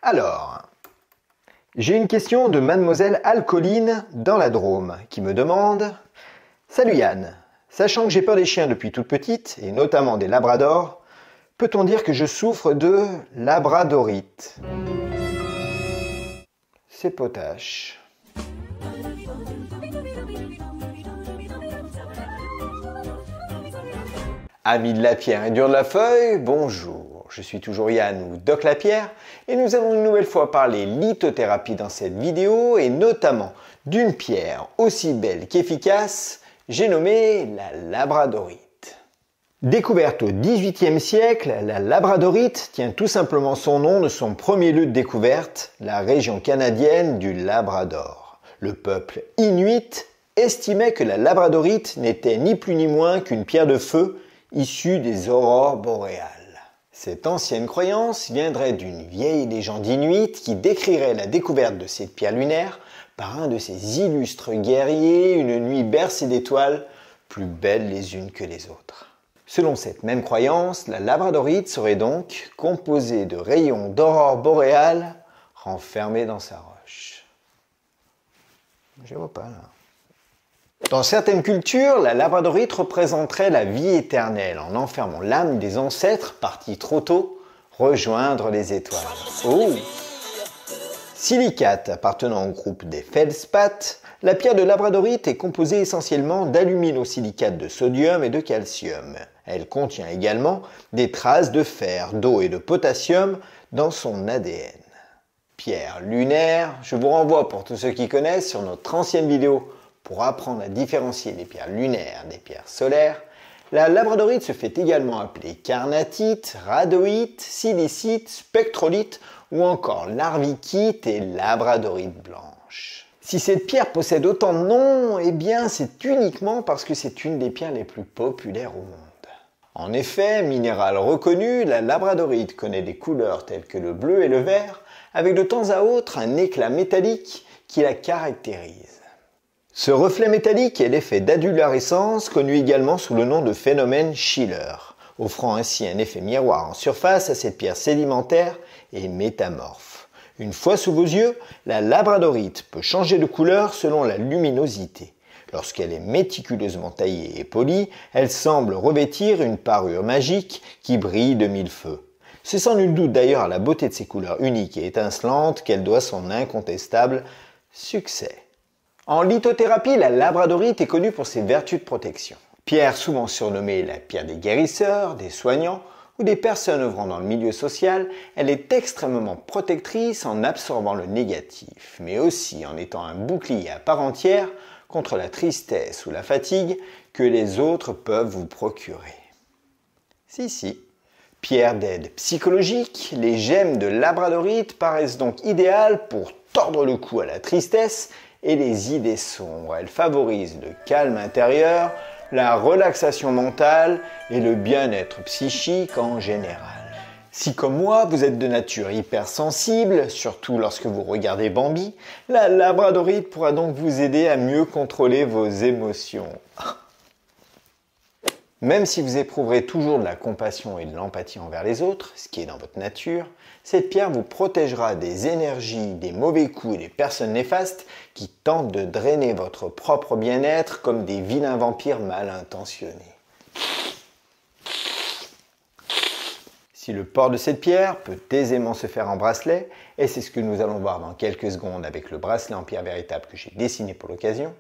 Alors, j'ai une question de mademoiselle Alcoline dans la Drôme qui me demande « Salut Yann, sachant que j'ai peur des chiens depuis toute petite, et notamment des labradors, peut-on dire que je souffre de labradorite ?» C'est potache. Amis de la pierre et dur de la feuille, bonjour. Je suis toujours Yann ou Doc Lapierre et nous allons une nouvelle fois parler lithothérapie dans cette vidéo et notamment d'une pierre aussi belle qu'efficace, j'ai nommé la labradorite. Découverte au XVIIIe siècle, la labradorite tient tout simplement son nom de son premier lieu de découverte, la région canadienne du Labrador. Le peuple inuit estimait que la labradorite n'était ni plus ni moins qu'une pierre de feu issue des aurores boréales. Cette ancienne croyance viendrait d'une vieille légende inuite qui décrirait la découverte de cette pierre lunaire par un de ces illustres guerriers une nuit bercée d'étoiles, plus belles les unes que les autres. Selon cette même croyance, la labradorite serait donc composée de rayons d'aurore boréale renfermés dans sa roche. Je vois pas là. Dans certaines cultures, la labradorite représenterait la vie éternelle en enfermant l'âme des ancêtres partis trop tôt rejoindre les étoiles. Oh! Silicate appartenant au groupe des feldspaths, la pierre de labradorite est composée essentiellement d'aluminosilicate de sodium et de calcium. Elle contient également des traces de fer, d'eau et de potassium dans son ADN. Pierre lunaire, je vous renvoie pour tous ceux qui connaissent sur notre ancienne vidéo pour apprendre à différencier les pierres lunaires des pierres solaires. La labradorite se fait également appeler carnatite, rhadoïte, silicite, spectrolite ou encore larvikite et labradorite blanche. Si cette pierre possède autant de noms, eh bien c'est uniquement parce que c'est une des pierres les plus populaires au monde. En effet, minéral reconnu, la labradorite connaît des couleurs telles que le bleu et le vert, avec de temps à autre un éclat métallique qui la caractérise. Ce reflet métallique est l'effet d'adularescence, connu également sous le nom de phénomène Schiller, offrant ainsi un effet miroir en surface à cette pierre sédimentaire et métamorphe. Une fois sous vos yeux, la labradorite peut changer de couleur selon la luminosité. Lorsqu'elle est méticuleusement taillée et polie, elle semble revêtir une parure magique qui brille de mille feux. C'est sans nul doute d'ailleurs à la beauté de ses couleurs uniques et étincelantes qu'elle doit son incontestable succès. En lithothérapie, la labradorite est connue pour ses vertus de protection. Pierre souvent surnommée la pierre des guérisseurs, des soignants ou des personnes œuvrant dans le milieu social, elle est extrêmement protectrice en absorbant le négatif, mais aussi en étant un bouclier à part entière contre la tristesse ou la fatigue que les autres peuvent vous procurer. Si. Pierre d'aide psychologique, les gemmes de labradorite paraissent donc idéales pour tordre le cou à la tristesse et les idées sombres. Elles favorisent le calme intérieur, la relaxation mentale et le bien-être psychique en général. Si comme moi, vous êtes de nature hypersensible, surtout lorsque vous regardez Bambi, la labradorite pourra donc vous aider à mieux contrôler vos émotions. Même si vous éprouverez toujours de la compassion et de l'empathie envers les autres, ce qui est dans votre nature, cette pierre vous protégera des énergies, des mauvais coups et des personnes néfastes qui tentent de drainer votre propre bien-être comme des vilains vampires mal intentionnés. Si le port de cette pierre peut aisément se faire en bracelet, et c'est ce que nous allons voir dans quelques secondes avec le bracelet en pierre véritable que j'ai dessiné pour l'occasion,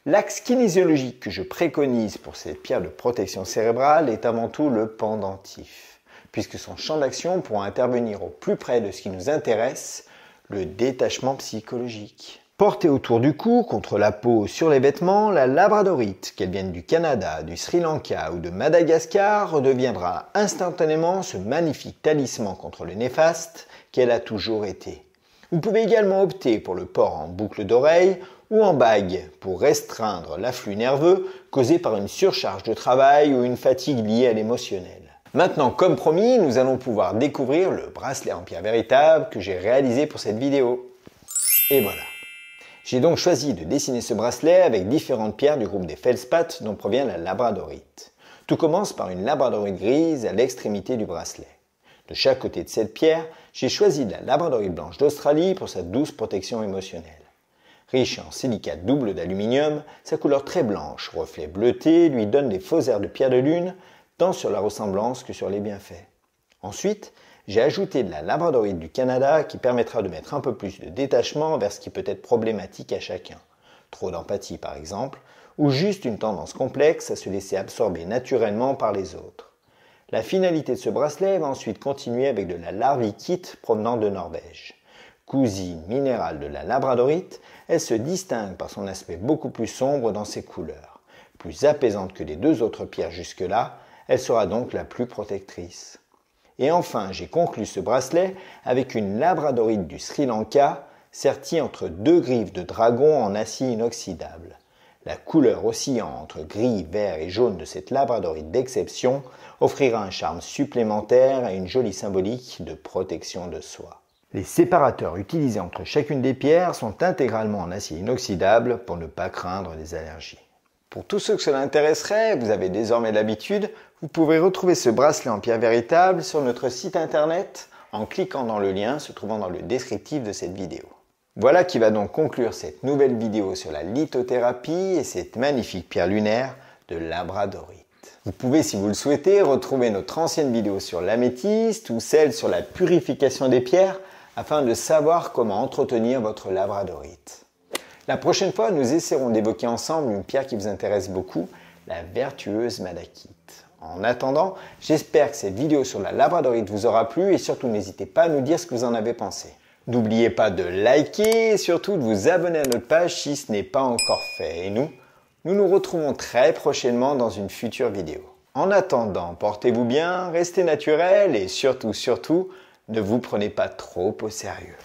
l'axe kinésiologique que je préconise pour cette pierre de protection cérébrale est avant tout le pendentif, puisque son champ d'action pourra intervenir au plus près de ce qui nous intéresse, le détachement psychologique. Portée autour du cou, contre la peau, sur les vêtements, la labradorite, qu'elle vienne du Canada, du Sri Lanka ou de Madagascar, redeviendra instantanément ce magnifique talisman contre le néfaste qu'elle a toujours été. Vous pouvez également opter pour le port en boucle d'oreille ou en bague pour restreindre l'afflux nerveux causé par une surcharge de travail ou une fatigue liée à l'émotionnel. Maintenant, comme promis, nous allons pouvoir découvrir le bracelet en pierre véritable que j'ai réalisé pour cette vidéo. Et voilà. J'ai donc choisi de dessiner ce bracelet avec différentes pierres du groupe des feldspaths dont provient la labradorite. Tout commence par une labradorite grise à l'extrémité du bracelet. De chaque côté de cette pierre, j'ai choisi de la labradorite blanche d'Australie pour sa douce protection émotionnelle. Riche en silicate double d'aluminium, sa couleur très blanche, reflet bleuté, lui donne des faux airs de pierre de lune, tant sur la ressemblance que sur les bienfaits. Ensuite, j'ai ajouté de la labradorite du Canada qui permettra de mettre un peu plus de détachement vers ce qui peut être problématique à chacun. Trop d'empathie par exemple, ou juste une tendance complexe à se laisser absorber naturellement par les autres. La finalité de ce bracelet va ensuite continuer avec de la larvikite provenant de Norvège. Cousine minérale de la labradorite, elle se distingue par son aspect beaucoup plus sombre dans ses couleurs. Plus apaisante que les deux autres pierres jusque-là, elle sera donc la plus protectrice. Et enfin, j'ai conclu ce bracelet avec une labradorite du Sri Lanka, sertie entre deux griffes de dragon en acier inoxydable. La couleur oscillant entre gris, vert et jaune de cette labradorite d'exception offrira un charme supplémentaire et une jolie symbolique de protection de soi. Les séparateurs utilisés entre chacune des pierres sont intégralement en acier inoxydable pour ne pas craindre des allergies. Pour tous ceux que cela intéresserait, vous avez désormais l'habitude, vous pouvez retrouver ce bracelet en pierre véritable sur notre site internet en cliquant dans le lien se trouvant dans le descriptif de cette vidéo. Voilà qui va donc conclure cette nouvelle vidéo sur la lithothérapie et cette magnifique pierre lunaire de labradorite. Vous pouvez, si vous le souhaitez, retrouver notre ancienne vidéo sur l'améthyste ou celle sur la purification des pierres afin de savoir comment entretenir votre labradorite. La prochaine fois, nous essaierons d'évoquer ensemble une pierre qui vous intéresse beaucoup, la vertueuse malachite. En attendant, j'espère que cette vidéo sur la labradorite vous aura plu et surtout n'hésitez pas à nous dire ce que vous en avez pensé. N'oubliez pas de liker et surtout de vous abonner à notre page si ce n'est pas encore fait. Et nous nous retrouvons très prochainement dans une future vidéo. En attendant, portez-vous bien, restez naturel et surtout, ne vous prenez pas trop au sérieux.